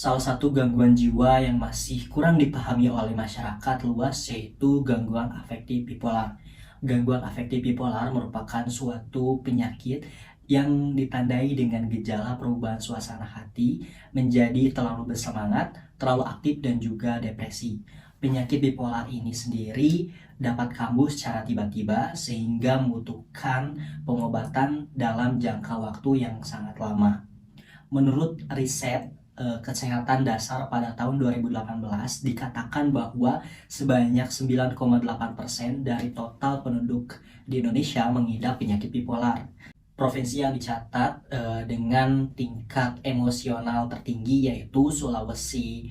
Salah satu gangguan jiwa yang masih kurang dipahami oleh masyarakat luas yaitu gangguan afektif bipolar. Gangguan afektif bipolar merupakan suatu penyakit yang ditandai dengan gejala perubahan suasana hati menjadi terlalu bersemangat, terlalu aktif, dan juga depresi. Penyakit bipolar ini sendiri dapat kambuh secara tiba-tiba sehingga membutuhkan pengobatan dalam jangka waktu yang sangat lama. Menurut riset kesehatan dasar pada tahun 2018 dikatakan bahwa sebanyak 9,8% dari total penduduk di Indonesia mengidap penyakit bipolar. Provinsi yang dicatat dengan tingkat emosional tertinggi yaitu Sulawesi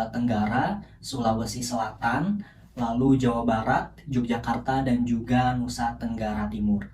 Tenggara, Sulawesi Selatan, lalu Jawa Barat, Yogyakarta, dan juga Nusa Tenggara Timur.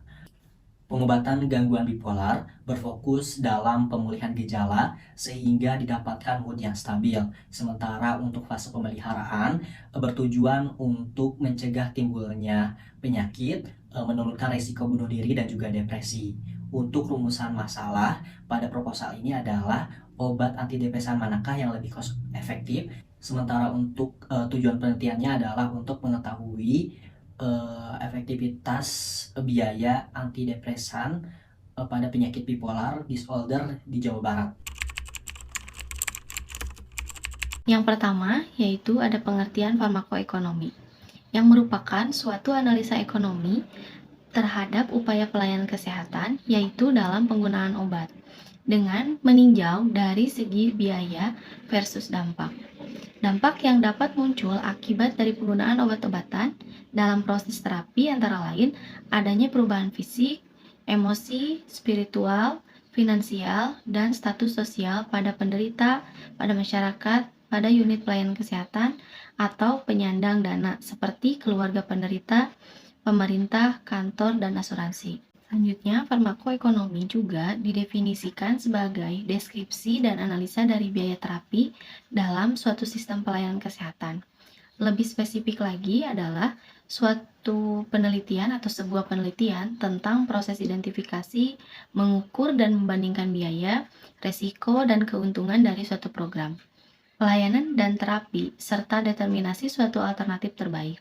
Pengobatan gangguan bipolar berfokus dalam pemulihan gejala sehingga didapatkan mood yang stabil. Sementara untuk fase pemeliharaan bertujuan untuk mencegah timbulnya penyakit, menurunkan risiko bunuh diri dan juga depresi. Untuk rumusan masalah pada proposal ini adalah obat antidepresan manakah yang lebih efektif. Sementara untuk tujuan penelitiannya adalah untuk mengetahui efektivitas biaya antidepresan pada penyakit bipolar disorder di Jawa Barat. Yang pertama, yaitu ada pengertian farmakoekonomi, yang merupakan suatu analisa ekonomi terhadap upaya pelayanan kesehatan, yaitu dalam penggunaan obat, dengan meninjau dari segi biaya versus dampak. Dampak yang dapat muncul akibat dari penggunaan obat-obatan dalam proses terapi antara lain adanya perubahan fisik, emosi, spiritual, finansial, dan status sosial pada penderita, pada masyarakat, pada unit pelayanan kesehatan, atau penyandang dana seperti keluarga penderita, pemerintah, kantor, dan asuransi. Selanjutnya, farmakoekonomi juga didefinisikan sebagai deskripsi dan analisa dari biaya terapi dalam suatu sistem pelayanan kesehatan. Lebih spesifik lagi adalah suatu penelitian atau sebuah penelitian tentang proses identifikasi, mengukur dan membandingkan biaya, resiko, dan keuntungan dari suatu program, pelayanan dan terapi, serta determinasi suatu alternatif terbaik.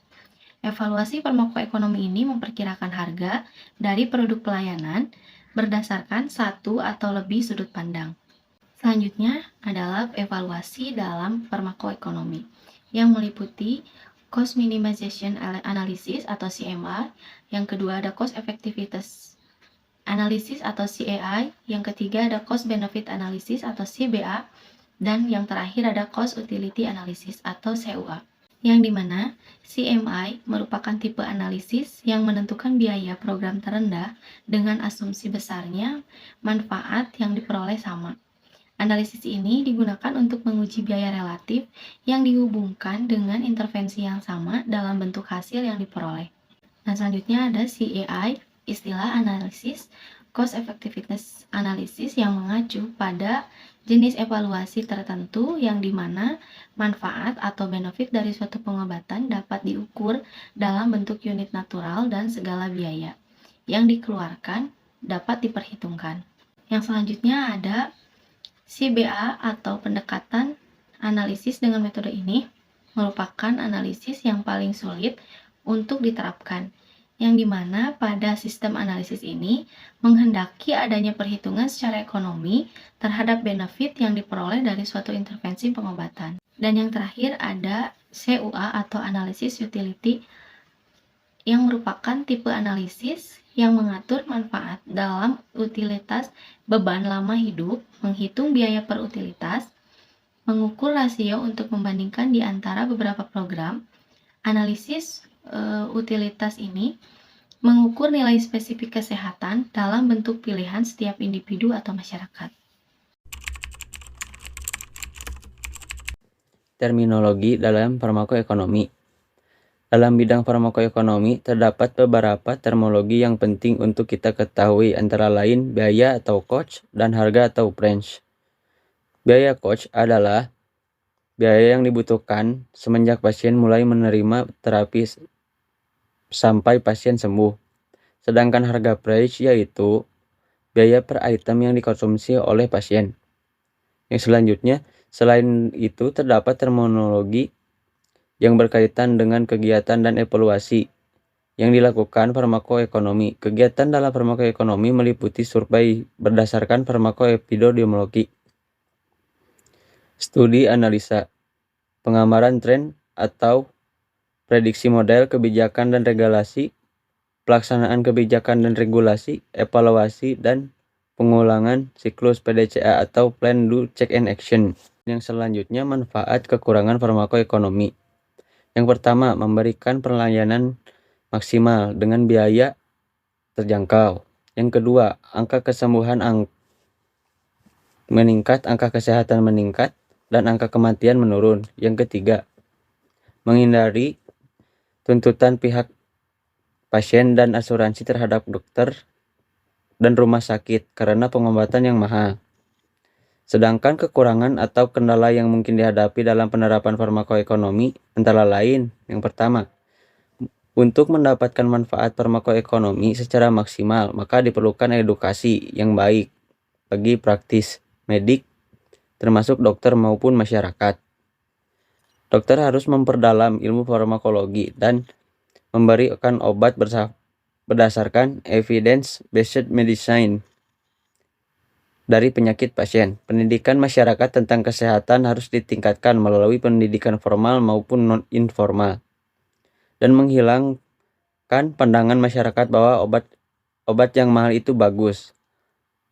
Evaluasi farmakoekonomi ini memperkirakan harga dari produk pelayanan berdasarkan satu atau lebih sudut pandang. Selanjutnya adalah evaluasi dalam farmakoekonomi yang meliputi cost minimization analysis atau CMA, yang kedua ada cost effectiveness analysis atau CAI, yang ketiga ada cost benefit analysis atau CBA, dan yang terakhir ada cost utility analysis atau CUA. Yang dimana CMI merupakan tipe analisis yang menentukan biaya program terendah dengan asumsi besarnya manfaat yang diperoleh sama. Analisis ini digunakan untuk menguji biaya relatif yang dihubungkan dengan intervensi yang sama dalam bentuk hasil yang diperoleh. Nah, selanjutnya ada CAI, istilah analisis cost effectiveness analysis yang mengacu pada jenis evaluasi tertentu yang dimana manfaat atau benefit dari suatu pengobatan dapat diukur dalam bentuk unit natural dan segala biaya yang dikeluarkan dapat diperhitungkan. Yang selanjutnya ada CBA atau pendekatan analisis. Dengan metode ini merupakan analisis yang paling sulit untuk diterapkan, yang dimana pada sistem analisis ini menghendaki adanya perhitungan secara ekonomi terhadap benefit yang diperoleh dari suatu intervensi pengobatan. Dan yang terakhir ada CUA atau analisis utility, yang merupakan tipe analisis yang mengatur manfaat dalam utilitas beban lama hidup, menghitung biaya per utilitas, mengukur rasio untuk membandingkan di antara beberapa program. Analisis utilitas ini mengukur nilai spesifik kesehatan dalam bentuk pilihan setiap individu atau masyarakat. Terminologi dalam farmakoekonomi. Dalam bidang farmakoekonomi, terdapat beberapa terminologi yang penting untuk kita ketahui, antara lain biaya atau cost dan harga atau price. Biaya cost adalah biaya yang dibutuhkan semenjak pasien mulai menerima terapi sampai pasien sembuh. Sedangkan harga price yaitu biaya per item yang dikonsumsi oleh pasien. Yang selanjutnya, Selain itu, terdapat terminologi yang berkaitan dengan kegiatan dan evaluasi yang dilakukan farmakoekonomi. Kegiatan dalam farmakoekonomi meliputi survei berdasarkan farmakoepidemiologi, studi analisa, pengamaran tren atau prediksi model kebijakan dan regulasi, pelaksanaan kebijakan dan regulasi, evaluasi, dan pengulangan siklus PDCA atau Plan Do Check and Action. Yang selanjutnya, manfaat kekurangan farmakoekonomi. Yang pertama, memberikan pelayanan maksimal dengan biaya terjangkau. Yang kedua, angka kesembuhan meningkat, angka kesehatan meningkat, dan angka kematian menurun. Yang ketiga, menghindari tuntutan pihak pasien dan asuransi terhadap dokter dan rumah sakit karena pengobatan yang mahal. Sedangkan kekurangan atau kendala yang mungkin dihadapi dalam penerapan farmakoekonomi antara lain, yang pertama, untuk mendapatkan manfaat farmakoekonomi secara maksimal, maka diperlukan edukasi yang baik bagi praktis medik, termasuk dokter maupun masyarakat. Dokter harus memperdalam ilmu farmakologi dan memberikan obat berdasarkan evidence-based medicine dari penyakit pasien. Pendidikan masyarakat tentang kesehatan harus ditingkatkan melalui pendidikan formal maupun non-informal, dan menghilangkan pandangan masyarakat bahwa obat yang mahal itu bagus.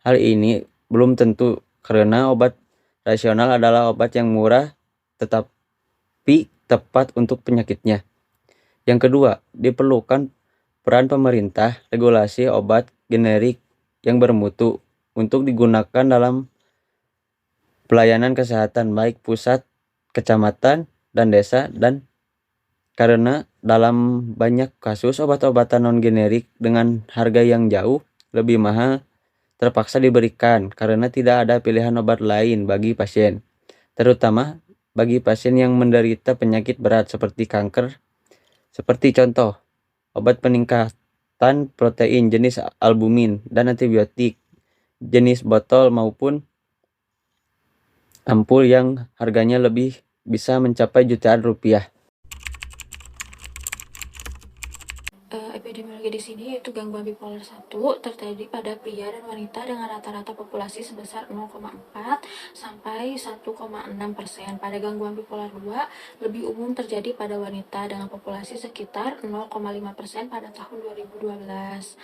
Hal ini belum tentu, karena obat rasional adalah obat yang murah tetapi tepat untuk penyakitnya. Yang kedua, diperlukan peran pemerintah regulasi obat generik yang bermutu untuk digunakan dalam pelayanan kesehatan baik pusat, kecamatan, dan desa, dan karena dalam banyak kasus obat-obatan non-generik dengan harga yang jauh lebih mahal terpaksa diberikan karena tidak ada pilihan obat lain bagi pasien, terutama bagi pasien yang menderita penyakit berat seperti kanker. Seperti contoh, obat peningkatan protein jenis albumin dan antibiotik jenis botol maupun ampul yang harganya lebih bisa mencapai jutaan rupiah. Epidemiologi di sini yaitu gangguan bipolar 1 terjadi pada pria dan wanita dengan rata-rata populasi sebesar 0,4 sampai 1,6%. Pada gangguan bipolar 2 lebih umum terjadi pada wanita dengan populasi sekitar 0,5% pada tahun 2012.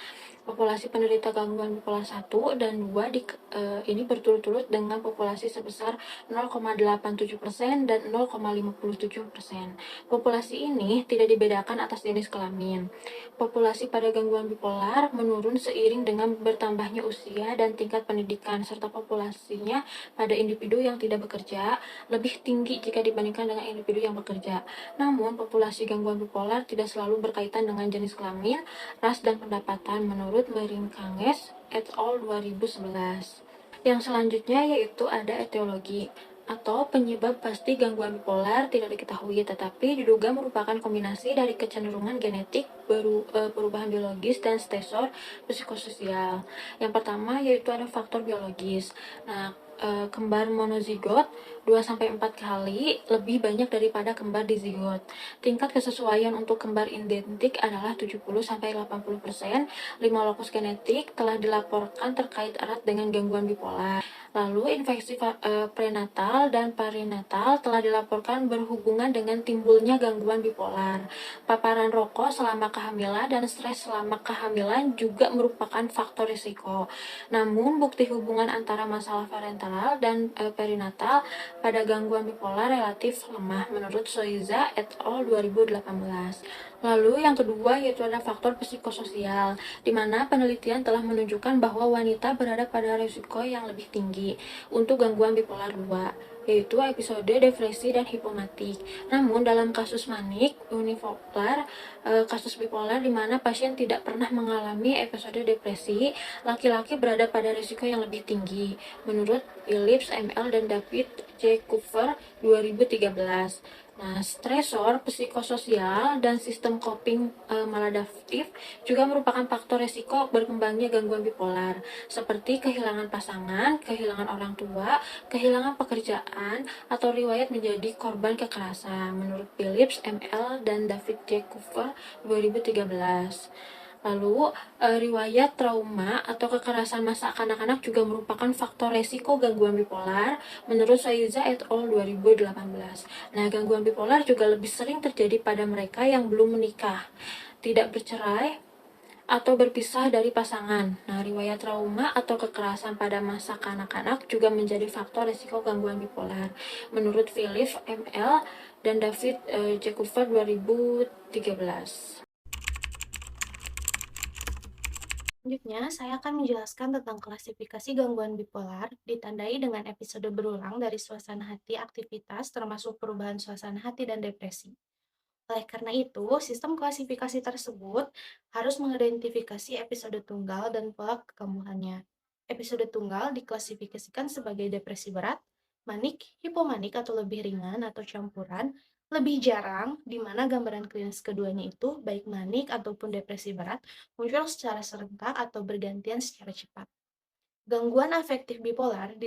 Populasi penderita gangguan bipolar 1 dan 2 ini berturut-turut dengan populasi sebesar 0,87% dan 0,57%. Populasi ini tidak dibedakan atas jenis kelamin. Populasi pada gangguan bipolar menurun seiring dengan bertambahnya usia dan tingkat pendidikan, serta populasinya pada individu yang tidak bekerja lebih tinggi jika dibandingkan dengan individu yang bekerja. Namun, populasi gangguan bipolar tidak selalu berkaitan dengan jenis kelamin, ras, dan pendapatan menurut Merinkanges et al. 2011. Yang selanjutnya yaitu ada etiologi atau penyebab pasti gangguan bipolar tidak diketahui, tetapi diduga merupakan kombinasi dari kecenderungan genetik, perubahan biologis, dan stresor psikososial. Yang pertama yaitu ada faktor biologis. Nah, kembar monozigot 2-4 kali lebih banyak daripada kembar dizigot. Tingkat kesesuaian untuk kembar identik adalah 70-80%. 5 lokus genetik telah dilaporkan terkait erat dengan gangguan bipolar. Lalu, infeksi prenatal dan perinatal telah dilaporkan berhubungan dengan timbulnya gangguan bipolar. Paparan rokok selama kehamilan dan stres selama kehamilan juga merupakan faktor risiko. Namun, bukti hubungan antara masalah parental dan perinatal pada gangguan bipolar relatif lemah menurut Soiza et al. 2018. Lalu yang kedua yaitu ada faktor psikososial, di mana penelitian telah menunjukkan bahwa wanita berada pada risiko yang lebih tinggi untuk gangguan bipolar 2, yaitu episode depresi dan hipomatik. Namun dalam kasus manik unipolar, kasus bipolar di mana pasien tidak pernah mengalami episode depresi, laki-laki berada pada risiko yang lebih tinggi menurut Phillips ML dan David C. Cooper 2013. Nah, stresor psikososial dan sistem coping maladaptif juga merupakan faktor resiko berkembangnya gangguan bipolar, seperti kehilangan pasangan, kehilangan orang tua, kehilangan pekerjaan, atau riwayat menjadi korban kekerasan, menurut Phillips, ML, dan David J. Cooper 2013. Lalu, riwayat trauma atau kekerasan masa kanak-kanak juga merupakan faktor resiko gangguan bipolar, menurut Sayuza et al. 2018. Nah, gangguan bipolar juga lebih sering terjadi pada mereka yang belum menikah, tidak bercerai, atau berpisah dari pasangan. Nah, riwayat trauma atau kekerasan pada masa kanak-kanak juga menjadi faktor risiko gangguan bipolar. Menurut Philip M.L. dan David Jacober 2013. Selanjutnya, saya akan menjelaskan tentang klasifikasi gangguan bipolar, ditandai dengan episode berulang dari suasana hati, aktivitas, termasuk perubahan suasana hati dan depresi. Oleh karena itu, sistem klasifikasi tersebut harus mengidentifikasi episode tunggal dan pola kekambuhannya. Episode tunggal diklasifikasikan sebagai depresi berat, manik, hipomanik atau lebih ringan atau campuran, lebih jarang, di mana gambaran klinis keduanya itu, baik manik ataupun depresi berat, muncul secara serentak atau bergantian secara cepat. Gangguan afektif bipolar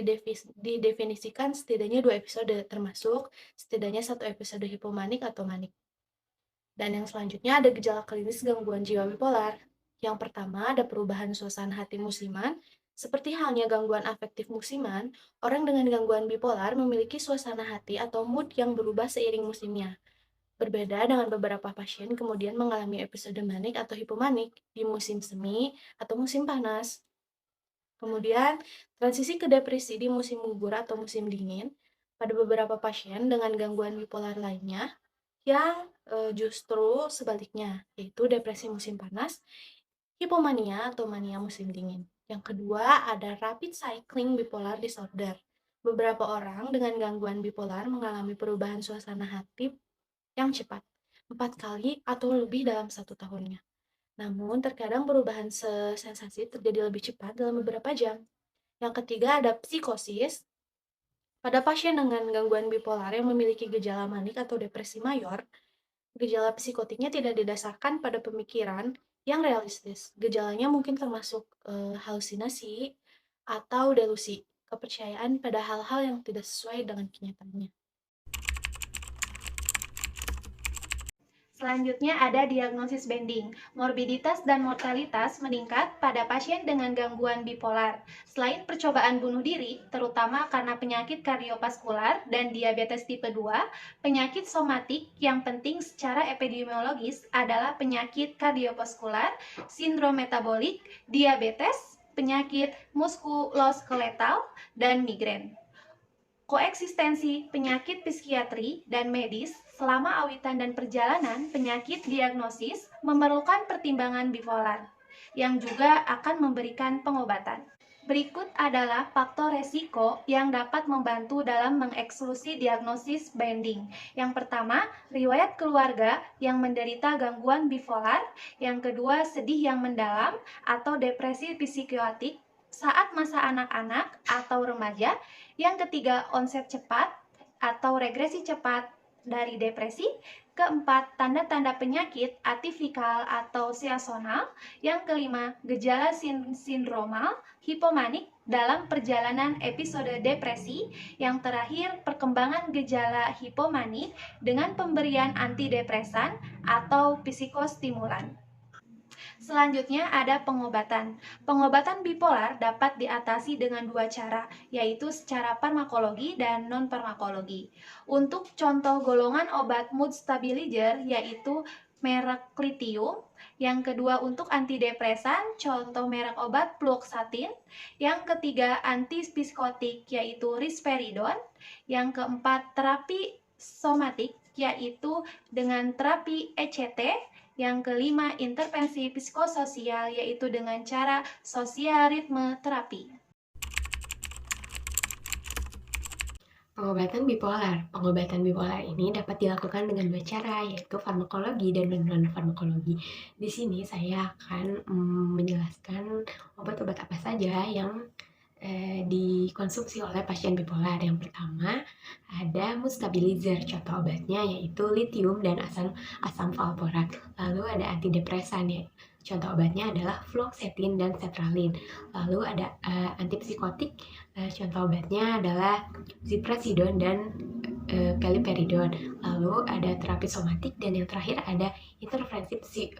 didefinisikan setidaknya 2 episode, termasuk setidaknya 1 episode hipomanik atau manik. Dan yang selanjutnya ada gejala klinis gangguan jiwa bipolar. Yang pertama ada perubahan suasana hati musiman. Seperti halnya gangguan afektif musiman, orang dengan gangguan bipolar memiliki suasana hati atau mood yang berubah seiring musimnya. Berbeda dengan beberapa pasien kemudian mengalami episode manik atau hipomanik di musim semi atau musim panas. Kemudian, transisi ke depresi di musim gugur atau musim dingin pada beberapa pasien dengan gangguan bipolar lainnya yang justru sebaliknya, yaitu depresi musim panas, hipomania atau mania musim dingin. Yang kedua, ada rapid cycling bipolar disorder. Beberapa orang dengan gangguan bipolar mengalami perubahan suasana hati yang cepat, 4 kali atau lebih dalam 1 tahunnya. Namun, terkadang perubahan sensasi terjadi lebih cepat dalam beberapa jam. Yang ketiga, ada psikosis. Pada pasien dengan gangguan bipolar yang memiliki gejala manik atau depresi mayor, gejala psikotiknya tidak didasarkan pada pemikiran yang realistis. Gejalanya mungkin termasuk halusinasi atau delusi, kepercayaan pada hal-hal yang tidak sesuai dengan kenyataannya. Selanjutnya ada diagnosis bending. Morbiditas dan mortalitas meningkat pada pasien dengan gangguan bipolar. Selain percobaan bunuh diri, terutama karena penyakit kardiovaskular dan diabetes tipe 2, penyakit somatik yang penting secara epidemiologis adalah penyakit kardiovaskular, sindrom metabolik, diabetes, penyakit muskuloskeletal, dan migrain. Koeksistensi penyakit psikiatri dan medis selama awitan dan perjalanan penyakit diagnosis memerlukan pertimbangan bipolar, yang juga akan memberikan pengobatan. Berikut adalah faktor resiko yang dapat membantu dalam mengeksklusi diagnosis bending. Yang pertama, riwayat keluarga yang menderita gangguan bipolar. Yang kedua, sedih yang mendalam atau depresi psikiotik saat masa anak-anak atau remaja. Yang ketiga, onset cepat atau regresi cepat dari depresi. Keempat, tanda-tanda penyakit atipikal atau seasonal. Yang kelima, gejala sindromal, hipomanik dalam perjalanan episode depresi. Yang terakhir, perkembangan gejala hipomanik dengan pemberian antidepresan atau psikostimulan. Selanjutnya ada pengobatan. Pengobatan bipolar dapat diatasi dengan 2 cara, yaitu secara farmakologi dan non-farmakologi. Untuk contoh golongan obat mood stabilizer yaitu merek litium. Yang kedua untuk antidepresan, contoh merek obat fluoxetine. Yang ketiga antipsikotik yaitu risperidon. Yang keempat terapi somatik yaitu dengan terapi ECT. Yang kelima, intervensi psikososial yaitu dengan cara sosial ritme terapi. Pengobatan bipolar. Pengobatan bipolar ini dapat dilakukan dengan 2 cara, yaitu farmakologi dan non-farmakologi. Di sini saya akan menjelaskan obat-obat apa saja yang dikonsumsi oleh pasien bipolar. Yang pertama ada mood stabilizer, contoh obatnya yaitu lithium dan asam valproat. Lalu ada antidepresan ya, contoh obatnya adalah fluoxetine dan sertralin. Lalu ada antipsikotik, contoh obatnya adalah ziprasidon dan paliperidon. Lalu ada terapi somatik dan yang terakhir ada intervensi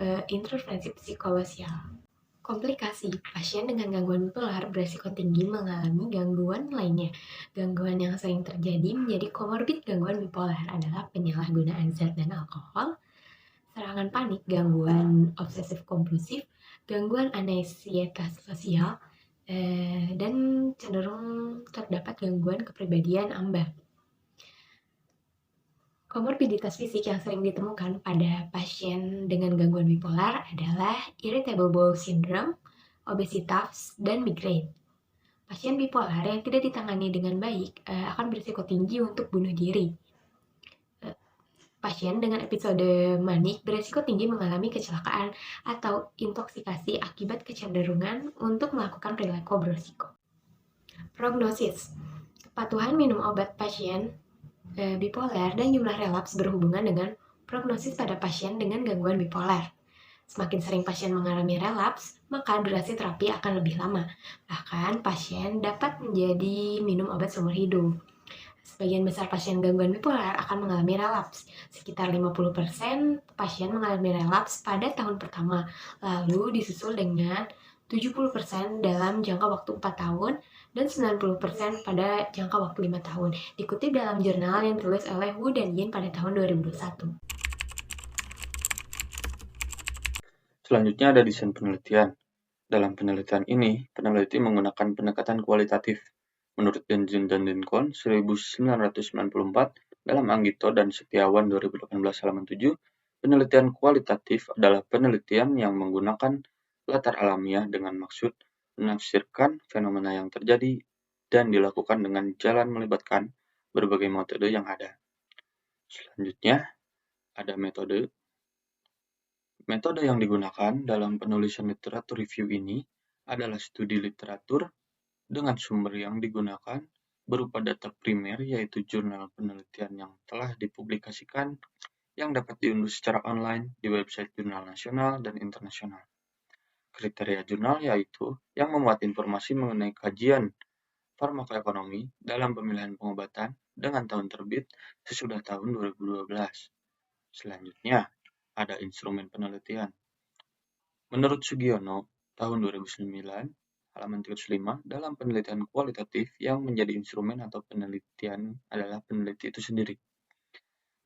psikososial. Komplikasi, pasien dengan gangguan bipolar beresiko tinggi mengalami gangguan lainnya. Gangguan yang sering terjadi menjadi komorbid gangguan bipolar adalah penyalahgunaan zat dan alkohol, serangan panik, gangguan obsesif kompulsif, gangguan anksietas sosial, dan cenderung terdapat gangguan kepribadian ambag. Komorbiditas fisik yang sering ditemukan pada pasien dengan gangguan bipolar adalah irritable bowel syndrome, obesitas, dan migrain. Pasien bipolar yang tidak ditangani dengan baik akan berisiko tinggi untuk bunuh diri. Pasien dengan episode manik berisiko tinggi mengalami kecelakaan atau intoksikasi akibat kecenderungan untuk melakukan perilaku berisiko. Prognosis, kepatuhan minum obat pasien bipolar dan jumlah relaps berhubungan dengan prognosis pada pasien dengan gangguan bipolar. Semakin sering pasien mengalami relaps, maka durasi terapi akan lebih lama. Bahkan pasien dapat menjadi minum obat seumur hidup. Sebagian besar pasien gangguan bipolar akan mengalami relaps. Sekitar 50% pasien mengalami relaps pada tahun pertama, lalu disusul dengan 70% dalam jangka waktu 4 tahun dan 90% pada jangka waktu 5 tahun. Dikutip dalam jurnal yang ditulis oleh Wu dan Yin pada tahun 2021. Selanjutnya ada desain penelitian. Dalam penelitian ini, peneliti menggunakan pendekatan kualitatif. Menurut Denzin dan Dinkon 1994 dalam Anggito dan Setiawan 2018 halaman 7, penelitian kualitatif adalah penelitian yang menggunakan latar alamiah dengan maksud menafsirkan fenomena yang terjadi dan dilakukan dengan jalan melibatkan berbagai metode yang ada. Selanjutnya, ada metode. Metode yang digunakan dalam penulisan literatur review ini adalah studi literatur dengan sumber yang digunakan berupa data primer yaitu jurnal penelitian yang telah dipublikasikan yang dapat diunduh secara online di website jurnal nasional dan internasional. Kriteria jurnal yaitu yang memuat informasi mengenai kajian farmakoekonomi dalam pemilihan pengobatan dengan tahun terbit sesudah tahun 2012. Selanjutnya, ada instrumen penelitian. Menurut Sugiono, tahun 2009, halaman 305, dalam penelitian kualitatif yang menjadi instrumen atau penelitian adalah peneliti itu sendiri.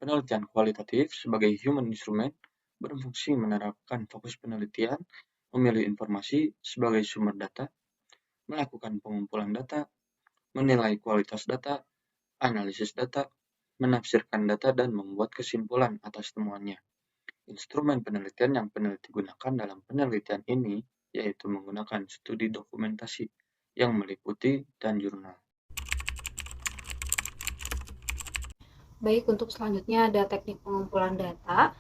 Penelitian kualitatif sebagai human instrument berfungsi menerapkan fokus penelitian, memilih informasi sebagai sumber data, melakukan pengumpulan data, menilai kualitas data, analisis data, menafsirkan data, dan membuat kesimpulan atas temuannya. Instrumen penelitian yang peneliti gunakan dalam penelitian ini yaitu menggunakan studi dokumentasi yang meliputi dan jurnal. Baik, untuk selanjutnya ada teknik pengumpulan data.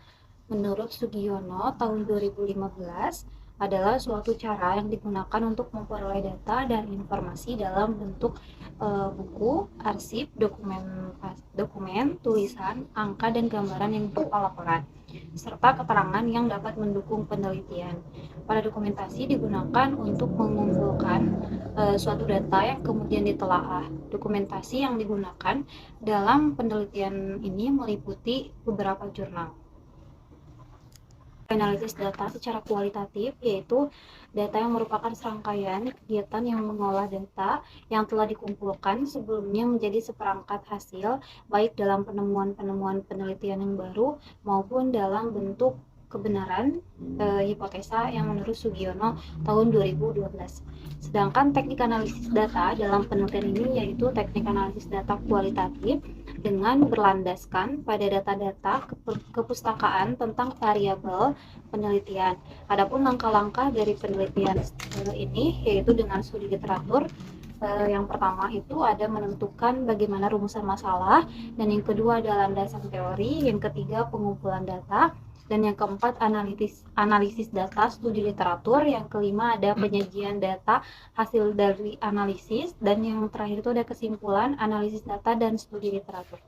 Menurut Sugiono, tahun 2015 adalah suatu cara yang digunakan untuk memperoleh data dan informasi dalam bentuk buku, arsip, dokumen, tulisan, angka, dan gambaran yang berupa laporan, serta keterangan yang dapat mendukung penelitian. Pada dokumentasi digunakan untuk mengumpulkan suatu data yang kemudian ditelaah. Dokumentasi yang digunakan dalam penelitian ini meliputi beberapa jurnal. Analisis data secara kualitatif yaitu data yang merupakan serangkaian kegiatan yang mengolah data yang telah dikumpulkan sebelumnya menjadi seperangkat hasil baik dalam penemuan-penemuan penelitian yang baru maupun dalam bentuk kebenaran hipotesa yang menurut Sugiono tahun 2012. Sedangkan teknik analisis data dalam penelitian ini yaitu teknik analisis data kualitatif dengan berlandaskan pada data-data kepustakaan tentang variabel penelitian. Adapun langkah-langkah dari penelitian ini yaitu dengan studi literatur. Yang pertama itu ada menentukan bagaimana rumusan masalah, dan yang kedua ada landasan teori, yang ketiga pengumpulan data, Dan yang keempat, analisis data, studi literatur. Yang kelima ada penyajian data, hasil dari analisis. Dan yang terakhir itu ada kesimpulan, analisis data dan studi literatur.